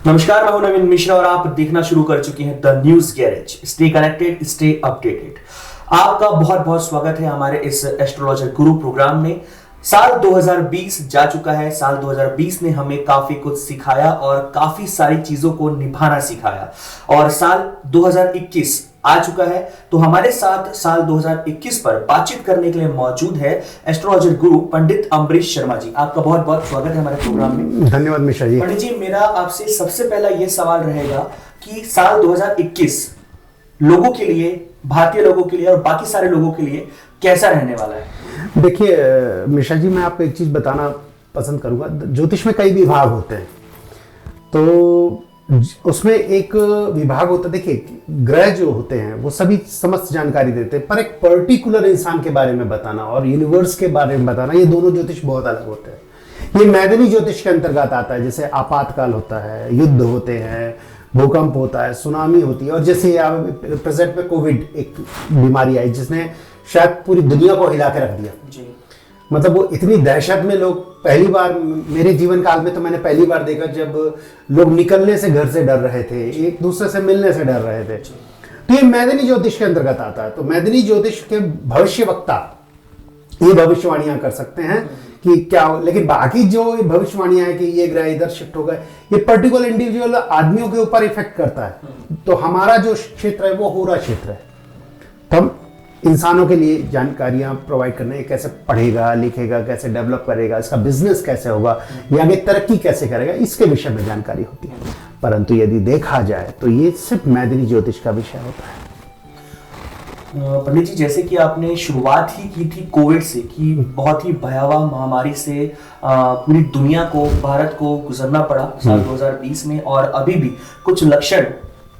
नमस्कार, मैं हूं नवीन मिश्रा और आप देखना शुरू कर चुके हैं the news garage. Stay connected, stay updated. आपका बहुत बहुत स्वागत है हमारे इस एस्ट्रोलॉजर गुरु प्रोग्राम में। साल 2020 जा चुका है। साल 2020 ने हमें काफी कुछ सिखाया और काफी सारी चीजों को निभाना सिखाया, और साल 2021 आ चुका है। तो हमारे साथ साल 2021 पर बातचीत करने के लिए मौजूद है एस्ट्रोलॉजर गुरु पंडित अम्बरीश शर्मा जी। आपका बहुत बहुत स्वागत है हमारे प्रोग्राम में। धन्यवाद मिश्रा जी। पंडित जी, मेरा आपसे सबसे पहला यह सवाल रहेगा कि साल 2021 लोगों के लिए, भारतीय लोगों के लिए और बाकी सारे लोगों के लिए कैसा रहने वाला है? देखिए मिश्रा जी, मैं आपको एक चीज बताना पसंद करूंगा। ज्योतिष में कई विभाग होते हैं, तो उसमें एक विभाग होता है, देखिए ग्रह जो होते हैं वो सभी समस्त जानकारी देते हैं, पर एक पर्टिकुलर इंसान के बारे में बताना और यूनिवर्स के बारे में बताना, ये दोनों ज्योतिष बहुत अलग होते हैं। ये मैदानी ज्योतिष के अंतर्गत आता है। जैसे आपातकाल होता है, युद्ध होते हैं, भूकंप होता है, सुनामी होती है, और जैसे प्रेजेंट में कोविड एक बीमारी आई जिसने शायद पूरी दुनिया को हिला के रख दिया जी। मतलब वो इतनी दहशत में लोग, पहली बार मेरे जीवन काल में तो मैंने पहली बार देखा जब लोग निकलने से घर से डर रहे थे, एक दूसरे से मिलने से डर रहे थे। तो ये मैदानी ज्योतिष के अंतर्गत आता है। तो मैदानी ज्योतिष के भविष्यवक्ता ये भविष्यवाणियां कर सकते हैं कि क्या, लेकिन बाकी जो भविष्यवाणियां है कि ये ग्रह इधर शिफ्ट होगा, ये पर्टिकुलर इंडिविजुअल आदमियों के ऊपर इफेक्ट करता है। तो हमारा जो क्षेत्र है वो होरा क्षेत्र है। तो हम इंसानों के लिए जानकारियां प्रोवाइड करने, कैसे पढ़ेगा लिखेगा, कैसे डेवलप करेगा, इसका बिजनेस कैसे होगा, ये आगे तरक्की कैसे करेगा, इसके विषय में जानकारी होती है। परंतु यदि देखा जाए तो ये सिर्फ मैदानी ज्योतिष का विषय होता है। पंडित जी, जैसे कि आपने शुरुआत ही की थी कोविड से, कि बहुत ही भयावह महामारी से पूरी दुनिया को, भारत को गुजरना पड़ा साल 2020 में, और अभी भी कुछ लक्षण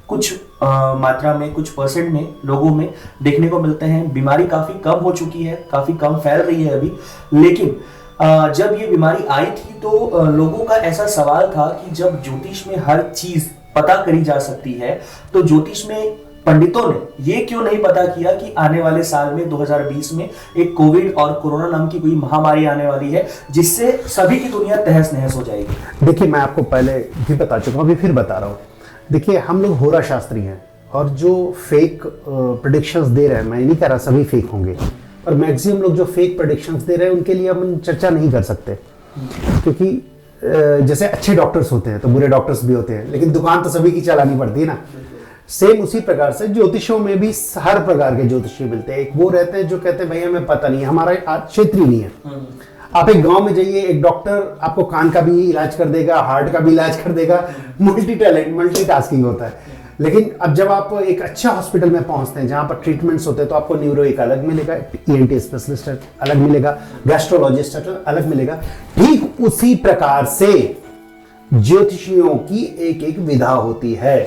कुछ मात्रा में, कुछ परसेंट में लोगों में देखने को मिलते हैं। बीमारी काफी कम हो चुकी है, काफी कम फैल रही है अभी, लेकिन जब ये बीमारी आई थी तो लोगों का ऐसा सवाल था कि जब ज्योतिष में हर चीज पता करी जा सकती है, तो ज्योतिष में पंडितों ने ये क्यों नहीं पता किया कि आने वाले साल में 2020 में एक कोविड और कोरोना नाम की कोई महामारी आने वाली है जिससे सभी की दुनिया तहस नहस हो जाएगी? देखिए, मैं आपको पहले भी बता चुका हूं, अभी फिर बता रहा हूं। देखिए, हम लोग होरा शास्त्री हैं, और जो फेक प्रेडिक्शंस दे रहे हैं, मैं नहीं कह रहा सभी फेक होंगे, पर मैक्सिमम लोग जो फेक प्रेडिक्शंस दे रहे हैं उनके लिए हम चर्चा नहीं कर सकते, क्योंकि जैसे अच्छे डॉक्टर्स होते हैं तो बुरे डॉक्टर्स भी होते हैं, लेकिन दुकान तो सभी की चलानी पड़ती है ना। सेम उसी प्रकार से ज्योतिषों में भी हर प्रकार के ज्योतिषी मिलते हैं। एक वो रहते हैं जो कहते हैं भाई हमें पता नहीं है, हमारा क्षेत्र ही नहीं है। आप एक गांव में जाइए, एक डॉक्टर आपको कान का भी इलाज कर देगा, हार्ट का भी इलाज कर देगा, मल्टी टैलेंट, मल्टीटास्किंग होता है। लेकिन अब जब आप एक अच्छा हॉस्पिटल में पहुंचते हैं जहां पर ट्रीटमेंट्स होते हैं, तो आपको न्यूरो एक अलग मिलेगा, ईएनटी स्पेशलिस्ट अलग मिलेगा, गैस्ट्रोलॉजिस्ट अलग मिलेगा। ठीक उसी प्रकार से ज्योतिषियों की एक एक विधा होती है।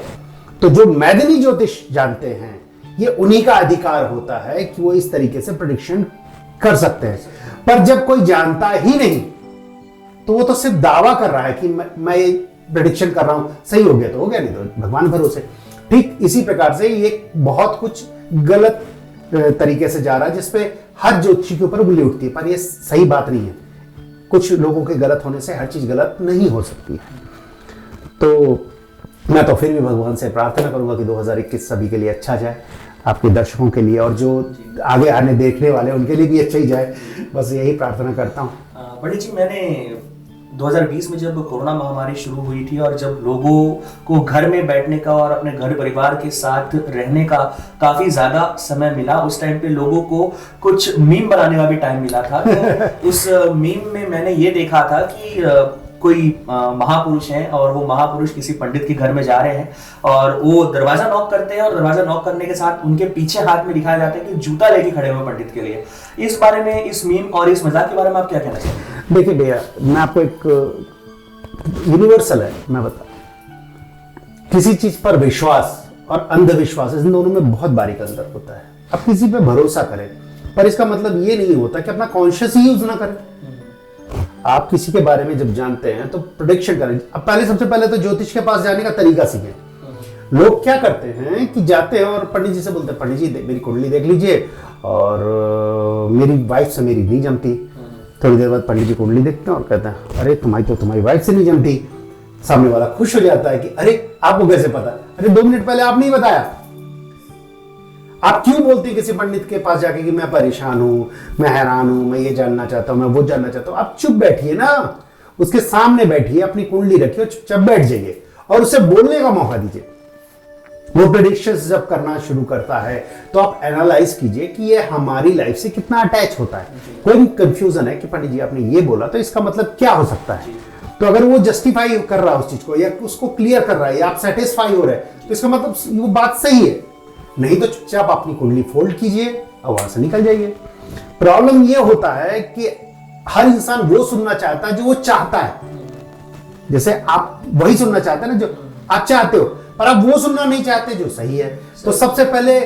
तो जो मैदानी ज्योतिष जानते हैं, ये उन्हीं का अधिकार होता है कि वो इस तरीके से प्रेडिक्शन कर सकते हैं। पर जब कोई जानता ही नहीं, तो वो तो सिर्फ दावा कर रहा है कि मैं ये प्रेडिक्शन कर रहा हूं, सही हो गया तो हो गया, नहीं तो भगवान भरोसे। ठीक इसी प्रकार से ये बहुत कुछ गलत तरीके से जा रहा है, जिसपे हर ज्योतिषी के ऊपर उंगली उठती है, पर ये सही बात नहीं है। कुछ लोगों के गलत होने से हर चीज गलत नहीं हो सकती है। तो मैं तो फिर भी भगवान से प्रार्थना करूंगा कि 2021 सभी के लिए अच्छा जाए, आपके दर्शकों के लिए और जो आगे आने देखने वाले उनके लिए भी अच्छा ही जाए, बस यही प्रार्थना करता हूँ। पंडित जी, मैंने 2020 में जब कोरोना महामारी शुरू हुई थी और जब लोगों को घर में बैठने का और अपने घर परिवार के साथ रहने का काफी ज्यादा समय मिला, उस टाइम पे लोगों को कुछ मीम बनाने का भी टाइम मिला था। तो उस मीम में मैंने ये देखा था कि कोई महापुरुष हैं और वो महापुरुष किसी पंडित के घर में जा रहे हैं और वो दरवाजा नॉक करते हैं, और दरवाजा नॉक करने के साथ उनके पीछे हाथ में दिखाया जाता है कि जूता लेके खड़े हुए पंडित के लिए। इस बारे में, इस मीम और इस मजाक के बारे में आप क्या कहना चाहेंगे? देखिए भैया, मैं आपको एक यूनिवर्सल है, मैं बता, किसी चीज पर विश्वास और अंधविश्वास, इन दोनों में बहुत बारीक अंतर होता है। आप किसी पे भरोसा करें, पर इसका मतलब ये नहीं होता कि अपना कॉन्शियस ही यूज ना करें। आप किसी के बारे में जब जानते हैं तो प्रेडिक्शन करें। अब सबसे पहले तो ज्योतिष के पास जाने का तरीका सीखें। लोग क्या करते हैं कि जाते हैं और पंडित जी से बोलते हैं, पंडित जी मेरी कुंडली देख लीजिए, और मेरी वाइफ से मेरी नहीं जमती। थोड़ी देर बाद पंडित जी कुंडली देखते हैं और कहते हैं, अरे तुम्हारी वाइफ से नहीं जमती। सामने वाला खुश हो जाता है कि अरे आपको कैसे पता? अरे 2 मिनट पहले आप नहीं बताया। आप क्यों बोलते हैं किसी पंडित के पास जाके कि मैं परेशान हूं, मैं हैरान हूं, मैं ये जानना चाहता हूं, मैं वो जानना चाहता हूं? आप चुप बैठिए ना, उसके सामने बैठिए, अपनी कुंडली रखिए और चुपचाप बैठ जाइए और उसे बोलने का मौका दीजिए। वो प्रेडिक्शंस जब करना शुरू करता है तो आप एनालाइज कीजिए कि ये हमारी लाइफ से कितना अटैच होता है। कोई कंफ्यूजन है कि पंडित जी आपने ये बोला तो इसका मतलब क्या हो सकता है? तो अगर वो जस्टिफाई कर रहा है उस चीज को, या उसको क्लियर कर रहा है, या आप सेटिस्फाई हो रहे हैं, तो इसका मतलब वो बात सही है। नहीं तो चुपचाप अपनी कुंडली फोल्ड कीजिए और वहां से निकल जाइए। प्रॉब्लम ये होता है कि हर इंसान वो सुनना चाहता है जो वो चाहता है। जैसे आप वही सुनना चाहते हैं ना जो आप चाहते हो, पर आप वो सुनना नहीं चाहते जो सही है। तो सबसे पहले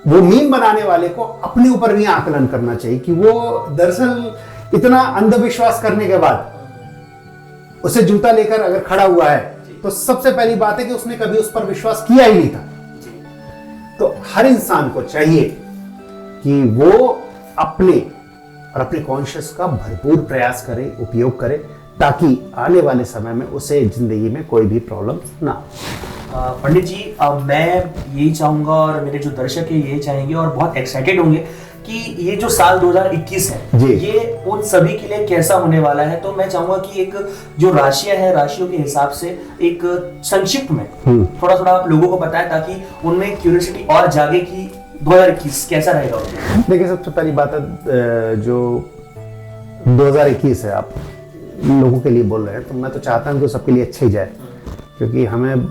वो मीम बनाने वाले को अपने ऊपर भी आकलन करना चाहिए कि वो दरअसल इतना अंधविश्वास करने के बाद उसे जूता लेकर अगर खड़ा हुआ है तो सबसे पहली बात है कि उसने कभी उस पर विश्वास किया ही नहीं था। तो हर इंसान को चाहिए कि वो अपने और अपने कॉन्शियस का भरपूर प्रयास करे, उपयोग करे, ताकि आने वाले समय में उसे जिंदगी में कोई भी प्रॉब्लम ना हो। पंडित जी, मैं यही चाहूंगा और मेरे जो दर्शक है ये चाहेंगे और बहुत एक्साइटेड होंगे कि ये जो साल 2021 है ये उन सभी के लिए कैसा होने वाला है। तो मैं चाहूंगा कि एक जो राशियां हैं, राशियों के हिसाब से एक संक्षिप्त में थोड़ा थोड़ा आप लोगों को बताएं ताकि उनमें क्यूरियोसिटी और जागे कि 2021 कैसा रहेगा। देखिए, सबसे पहली बात है जो 2021 है, आप लोगों के लिए बोल रहे हैं, तो मैं तो चाहता हूं कि सबके लिए अच्छा ही जाए। क्योंकि हमें,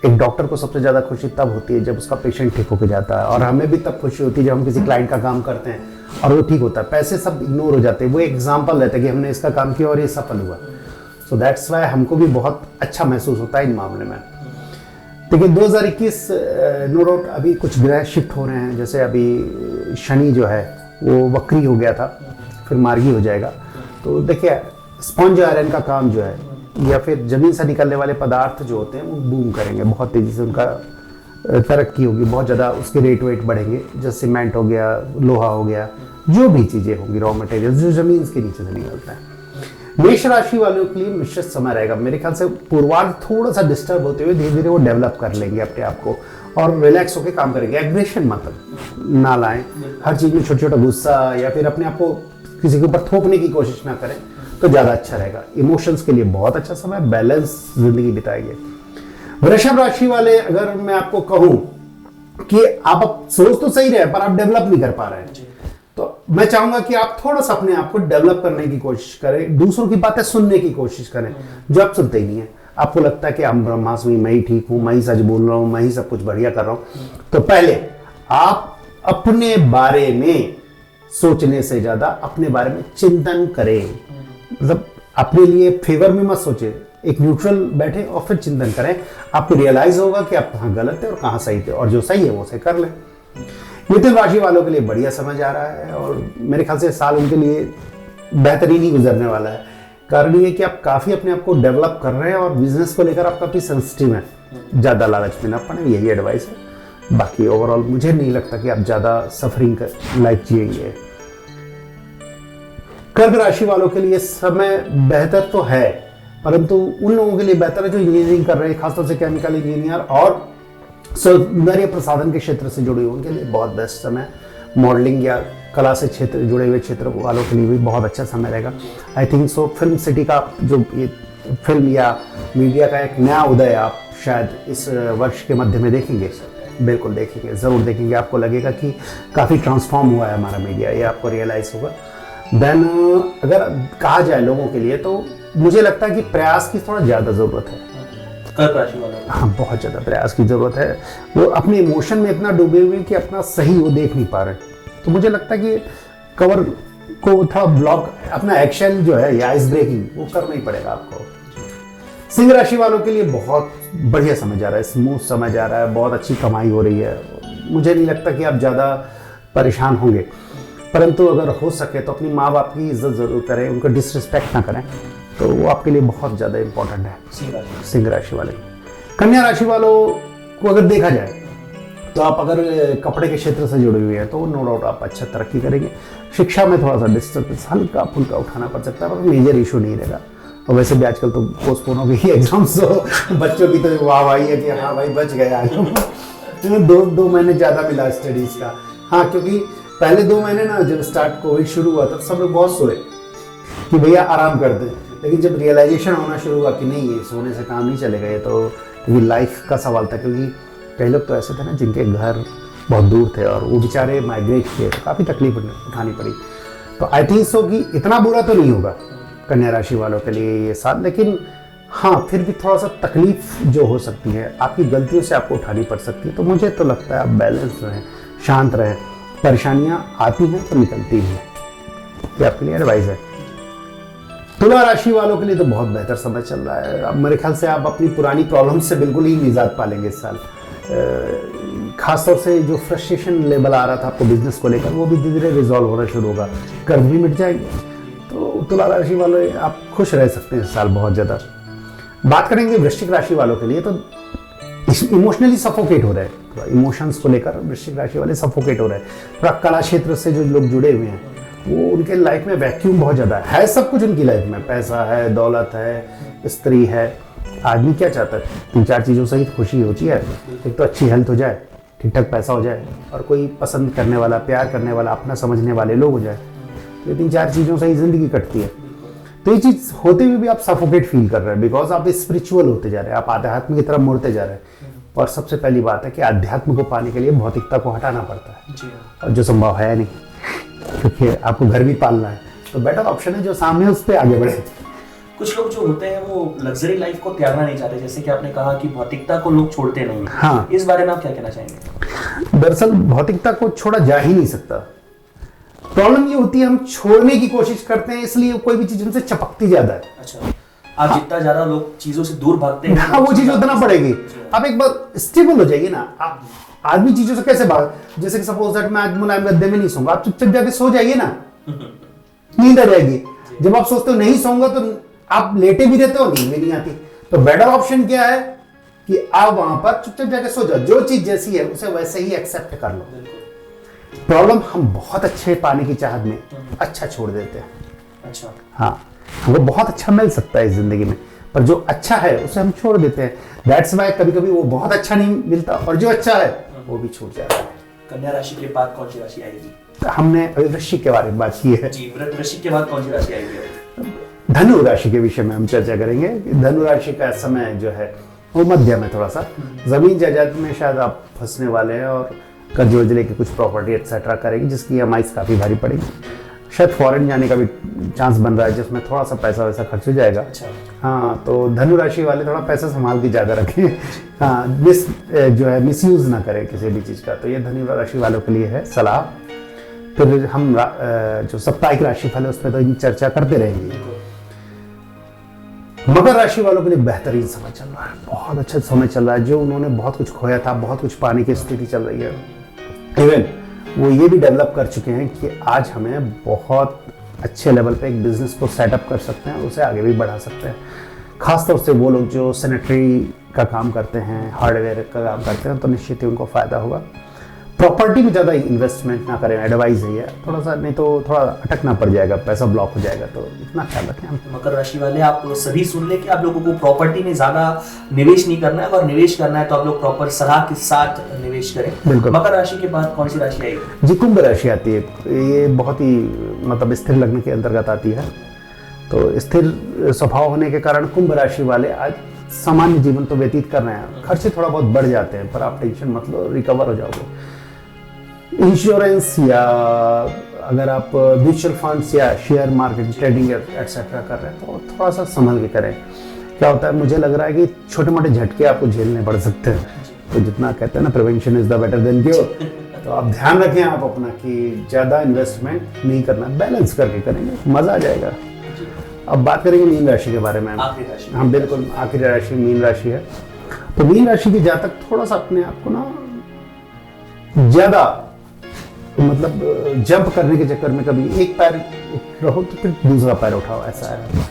एक डॉक्टर को सबसे ज़्यादा खुशी तब होती है जब उसका पेशेंट ठीक होकर जाता है, और हमें भी तब खुशी होती है जब हम किसी क्लाइंट का काम करते हैं और वो ठीक होता है। पैसे सब इग्नोर हो जाते हैं, वो एक एग्जाम्पल रहता है कि हमने इसका काम किया और ये सफल हुआ। सो दैट्स वाई हमको भी बहुत अच्छा महसूस होता है इन मामले में। देखिए, 2021 नो डाउट अभी कुछ ग्रह शिफ्ट हो रहे हैं। जैसे अभी शनि जो है वो वक्री हो गया था, फिर मार्गी हो जाएगा। तो देखिए, स्पंज आयरन का काम जो है, या फिर जमीन से निकलने वाले पदार्थ जो होते हैं वो बूम करेंगे, बहुत तेजी से उनका तरक्की होगी, बहुत ज़्यादा उसके रेट वेट बढ़ेंगे। जैसे सीमेंट हो गया, लोहा हो गया, जो भी चीज़ें होंगी, रॉ मटेरियल जो ज़मीन के नीचे से निकलता है। मेष राशि वालों के लिए मिश्रित समय रहेगा। मेरे ख्याल से पूर्वार्ध थोड़ा सा डिस्टर्ब होते हुए धीरे धीरे वो डेवलप कर लेंगे अपने आप को और रिलैक्स होकर काम करेंगे। एग्रेशन मतलब ना लाएं, हर चीज़ में छोटा छोटा गुस्सा या फिर अपने आप को किसी के ऊपर थोपने की कोशिश ना करें तो ज़्यादा अच्छा रहेगा। इमोशंस के लिए बहुत अच्छा समय, बैलेंस जिंदगी बिताएंगे। वृषभ राशि वाले, अगर मैं आपको कहूं कि आप सोच तो सही रहे पर आप डेवलप नहीं कर पा रहे हैं, तो मैं चाहूंगा कि आप थोड़ा सा अपने आप को डेवलप करने की कोशिश करें, दूसरों की बातें सुनने की कोशिश करें जो आप सुनते ही नहीं है। आपको लगता है कि हम ब्रह्मास्मि, मैं ही ठीक हूं, मैं ही सच बोल रहा हूं, मैं ही सब कुछ बढ़िया कर रहा हूं। तो पहले आप अपने बारे में सोचने से ज्यादा अपने बारे में चिंतन करें। मतलब अपने लिए फेवर में मत सोचे, एक न्यूट्रल बैठे और फिर चिंतन करें। आपको रियलाइज होगा कि आप कहाँ गलत है और कहाँ सही थे, और जो सही है वो से कर लें। मिथुन राशि वालों के लिए बढ़िया समय जा रहा है और मेरे ख्याल से साल उनके लिए बेहतरीन ही गुजरने वाला है। कारण ये कि आप काफी अपने आप को डेवलप कर रहे हैं और बिजनेस को लेकर आप काफी सेंसिटिव हैं, ज्यादा लालच में ना पड़े, यही एडवाइस है। बाकी ओवरऑल मुझे नहीं लगता कि आप ज्यादा सफरिंग लाइफ जिएंगे। कर्क राशि वालों के लिए समय बेहतर तो है, परंतु उन लोगों के लिए बेहतर है जो इंजीनियरिंग कर रहे हैं, खासतौर से केमिकल इंजीनियर और सौंदर्य प्रसाधन के क्षेत्र से जुड़े हुए, उनके लिए बहुत बेस्ट समय। मॉडलिंग या कला से क्षेत्र जुड़े हुए क्षेत्र वालों के लिए भी बहुत अच्छा समय रहेगा। I think so film city का जो ये फिल्म या मीडिया का एक नया उदय आप शायद इस वर्ष के मध्य में देखेंगे। बिल्कुल देखेंगे, ज़रूर देखेंगे। आपको लगेगा कि काफ़ी ट्रांसफॉर्म हुआ है हमारा मीडिया, ये आपको रियलाइज़ होगा। देन अगर कहा जाए लोगों के लिए तो मुझे लगता है कि प्रयास की थोड़ा ज़्यादा ज़रूरत है। कर्क राशि वाला, हाँ, बहुत ज़्यादा प्रयास की ज़रूरत है। वो अपने इमोशन में इतना डूबे हुए कि अपना सही वो देख नहीं पा रहे। तो मुझे लगता है कि कवर को थोड़ा ब्लॉक, अपना एक्शन जो है या आइस ब्रेकिंग वो करना ही पड़ेगा आपको। सिंह राशि वालों के लिए बहुत बढ़िया समय जा रहा है, स्मूथ समय जा रहा है, बहुत अच्छी कमाई हो रही है। मुझे नहीं लगता कि आप ज़्यादा परेशान होंगे, परंतु अगर हो सके तो अपनी माँ बाप की इज्जत ज़रूर करें, उनको डिसरिस्पेक्ट ना करें, तो वो आपके लिए बहुत ज़्यादा इंपॉर्टेंट है सिंह राशि वाले। कन्या राशि वालों को अगर देखा जाए तो आप अगर कपड़े के क्षेत्र से जुड़े हुए हैं तो नो डाउट आप अच्छा तरक्की करेंगे। शिक्षा में थोड़ा सा डिस्टर्बेंस हल्का फुल्का उठाना पड़ सकता है, पर मेजर इशू नहीं रहेगा। और वैसे भी आजकल तो पोस्टपोन हो गई एग्जाम्स, तो बच्चों की तो वाहवाही है कि हाँ भाई बच गए आज। दो महीने ज़्यादा मिला स्टडीज़ का। हाँ, क्योंकि पहले 2 महीने ना जब स्टार्ट कोविड शुरू हुआ था तो सब लोग बहुत सोए कि भैया आराम कर दें, लेकिन जब रियलाइजेशन होना शुरू हुआ कि नहीं ये सोने से काम नहीं चलेगा, ये तो क्योंकि लाइफ का सवाल था, क्योंकि कई लोग तो ऐसे थे ना जिनके घर बहुत दूर थे और वो बेचारे माइग्रेट किए, तो काफ़ी तकलीफ उठानी पड़ी। तो आई थिंक सो कि इतना बुरा तो नहीं होगा कन्या राशि वालों के लिए ये साल, लेकिन हाँ फिर भी थोड़ा सा तकलीफ जो हो सकती है, आपकी गलतियों से आपको उठानी पड़ सकती है। तो मुझे तो लगता है आप बैलेंस रहें, शांत रहें, परेशानियाँ आती हैं तो निकलती भी हैं, ये आपके लिए एडवाइस है। तुला राशि वालों के लिए तो बहुत बेहतर समय चल रहा है। अब मेरे ख्याल से आप अपनी पुरानी प्रॉब्लम से बिल्कुल ही निजात पालेंगे इस साल। खासतौर से जो फ्रस्ट्रेशन लेवल आ रहा था आपको बिजनेस को लेकर, वो भी धीरे धीरे रिजॉल्व होना शुरू होगा, कर्ज भी मिट जाएंगे। तो तुला राशि वाले आप खुश रह सकते हैं इस साल बहुत ज़्यादा। बात करेंगे वृश्चिक राशि वालों के लिए, तो इमोशनली सफोकेट हो रहे हैं, थोड़ा इमोशंस को लेकर वृश्चिक राशि वाले सफोकेट हो रहे हैं। थोड़ा कला क्षेत्र से जो लोग जुड़े हुए हैं वो उनके लाइफ में वैक्यूम बहुत ज़्यादा है सब कुछ उनकी लाइफ में, पैसा है, दौलत है, स्त्री है। आदमी क्या चाहता है? 3-4 चीज़ों से ही खुशी होती है। एक तो अच्छी हेल्थ हो जाए, ठीक ठाक पैसा हो जाए, और कोई पसंद करने वाला, प्यार करने वाला, अपना समझने वाले लोग हो जाए। तो 3-4 चीज़ों से ही ज़िंदगी कटती है। तो ये चीज़ होते हुए भी आप सफोकेट फील कर रहे हैं, बिकॉज आप स्पिरिचुअल होते जा रहे हैं, आप आध्यात्म की तरफ मुड़ते जा रहे हैं। और सबसे पहली बात है कि आध्यात्म को पाने के लिए भौतिकता को हटाना पड़ता है, और जो संभव है नहीं, क्योंकि आपको घर भी पालना है। तो बेटर ऑप्शन है जो सामने उस पर आगे बढ़े। कुछ लोग जो होते हैं वो लग्जरी लाइफ को त्यागना नहीं चाहते, जैसे कि आपने कहा कि भौतिकता को लोग छोड़ते नहीं। हाँ, इस बारे में आप क्या कहना चाहेंगे? दरअसल भौतिकता को छोड़ा जा ही नहीं सकता। प्रॉब्लम ये होती है हम छोड़ने की कोशिश करते हैं, इसलिए कोई भी चीज हमसे चपकती ज्यादा है। अच्छा, आप जितना ज्यादा लोग चीजों से दूर भागते हैं, हाँ, वो चीज उतना पड़ेगी। आप एक बार स्टेबल हो जाइए ना। आप आदमी चीजों से कैसे भाग, जैसे कि सपोज दैट मैं आज मुलायम गद्दे में नहीं सोऊंगा, आप चुपचाप जाके सो जाइए ना, नींद आ जाएगी। जब आप सोचते हो नहीं सोऊंगा तो आप लेटे भी रहते हो, नींद भी नहीं आती। तो बेटर ऑप्शन क्या है कि आप वहां पर चुपचाप जाके सो जाओ, जो चीज जैसी है उसे वैसे ही एक्सेप्ट कर लो। प्रॉब्लम हम बहुत अच्छे पाने की चाहत में अच्छा छोड़ देते हैं। अच्छा, हाँ, हमको बहुत अच्छा मिल सकता है इस जिंदगी में, पर जो अच्छा है उसे हम छोड़ देते हैं। दैट्स वाई कभी कभी वो बहुत अच्छा नहीं मिलता और जो अच्छा है वो भी छूट जाता है। कन्या राशि के बाद कौन सी राशि आएगी? हमने वृश्चिक के बारे में बात की है जी, वृश्चिक के बाद कौन सी राशि आएगी? धनु राशि के विषय में हम चर्चा करेंगे। धनु राशि का समय जो है वो मध्यम है, थोड़ा सा जमीन जायदाद में शायद आप फंसने वाले हैं, और कर्ज वर्ज लेके कुछ प्रॉपर्टी एक्सेट्रा करेंगे जिसकी EMI काफी भारी पड़ेगी। शायद फॉरेन जाने का भी चांस बन रहा है, जिसमें थोड़ा सा पैसा वैसा खर्च हो जाएगा। अच्छा। हाँ, तो धनु राशि वाले थोड़ा पैसा संभाल के ज़्यादा रखें। हाँ, जो है मिसयूज ना करें किसी भी चीज़ का। तो ये धनु राशि वालों के लिए है सलाह। फिर हम जो साप्ताहिक राशिफल है उसमें तो चर्चा करते रहेंगे। मकर राशि वालों के लिए बेहतरीन समय चल रहा है, बहुत अच्छा समय चल रहा है। जो उन्होंने बहुत कुछ खोया था, बहुत कुछ पाने की स्थिति चल रही है। इवन वो ये भी डेवलप कर चुके हैं कि आज हमें बहुत अच्छे लेवल पे एक बिजनेस को सेटअप कर सकते हैं, उसे आगे भी बढ़ा सकते हैं। खासतौर से वो लोग जो सैनिटरी का काम करते हैं, हार्डवेयर का काम करते हैं, तो निश्चित ही उनको फ़ायदा होगा। प्रॉपर्टी में ज़्यादा इन्वेस्टमेंट ना करें, एडवाइस है ये थोड़ा सा, नहीं तो थोड़ा अटकना पड़ जाएगा, पैसा ब्लॉक हो जाएगा। तो इतना ख्याल रखें हम। मकर राशि वाले आप सभी सुन ले कि आप लोगों को प्रॉपर्टी में ज्यादा निवेश नहीं करना है, अगर निवेश करना है तो आप लोग प्रॉपर सलाह के साथ निवेश करें। बिल्कुल। मकर राशि के बाद कौन सी राशि आएगी? जी, कुंभ राशि आती है। ये बहुत ही मतलब स्थिर लग्न के अंतर्गत आती है। तो स्थिर स्वभाव होने के कारण कुंभ राशि वाले आज सामान्य जीवन तो व्यतीत कर रहे हैं। खर्चे थोड़ा बहुत बढ़ जाते हैं, पर आप टेंशन मत लो, रिकवर हो जाओगे। इंश्योरेंस या अगर आप म्यूचुअल फंड्स या शेयर मार्केट ट्रेडिंग एक्सेट्रा कर रहे हैं तो थोड़ा सा संभल के करें। क्या होता है, मुझे लग रहा है कि छोटे मोटे झटके आपको झेलने पड़ सकते हैं। तो जितना कहते हैं ना, prevention is the better than cure. तो आप ध्यान रखें आप अपना कि ज़्यादा इन्वेस्टमेंट नहीं करना, बैलेंस करके करेंगे, मज़ा आ जाएगा। अब बात करेंगे मीन राशि के बारे में। आखिरी राशि। हम बिल्कुल आखिरी राशि मीन राशि है। तो मीन राशि के जातक थोड़ा सा अपने आप को ना ज्यादा मतलब जंप करने के चक्कर में कभी एक पैर रहो तो फिर दूसरा पैर उठाओ, ऐसा है।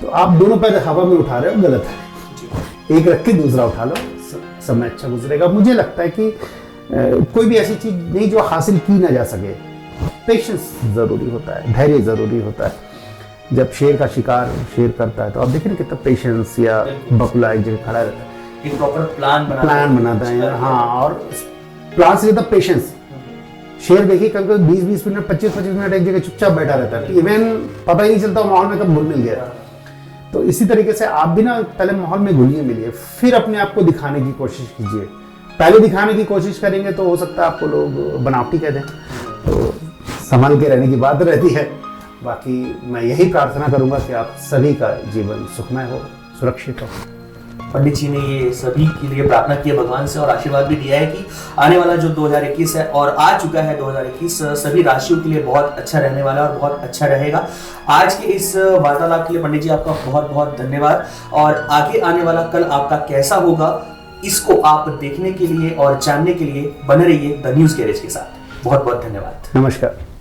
तो आप दोनों पैर हवा में उठा रहे हो, गलत है। एक रख के दूसरा उठा लो, समय अच्छा गुजरेगा। मुझे लगता है कि कोई भी ऐसी चीज नहीं जो हासिल की ना जा सके। पेशेंस जरूरी होता है, धैर्य जरूरी होता है। जब शेर का शिकार शेर करता है तो आप देखिए ना कितना पेशेंस, या बकुला एक जगह खड़ा रहता है, एक प्रॉपर प्लान बनाता है। हाँ, और प्लान से ज्यादा पेशेंस। शेर देखिए कभी 20-20 मिनट 25-25 मिनट एक जगह चुपचाप बैठा रहता है, इवन पता ही नहीं चलता माहौल में कब घुल मिल गया। तो इसी तरीके से आप भी ना पहले माहौल में घुलिए मिलिए, फिर अपने आप को दिखाने की कोशिश कीजिए। पहले दिखाने की कोशिश करेंगे तो हो सकता है आपको लोग बनावटी कह दें, तो संभल के रहने की बात रहती है। बाकी मैं यही प्रार्थना करूंगा कि आप सभी का जीवन सुखमय हो, सुरक्षित हो। पंडित जी ने ये सभी के लिए प्रार्थना की है भगवान से, और आशीर्वाद भी दिया है कि आने वाला जो 2021 है और आ चुका है 2021 सभी राशियों के लिए बहुत अच्छा रहने वाला है और बहुत अच्छा रहेगा। आज के इस वार्तालाप के लिए पंडित जी आपका बहुत बहुत धन्यवाद, और आगे आने वाला कल आपका कैसा होगा इसको आप देखने के लिए और जानने के लिए बने रहिए द न्यूज़ गैरेज के साथ। बहुत बहुत धन्यवाद। नमस्कार।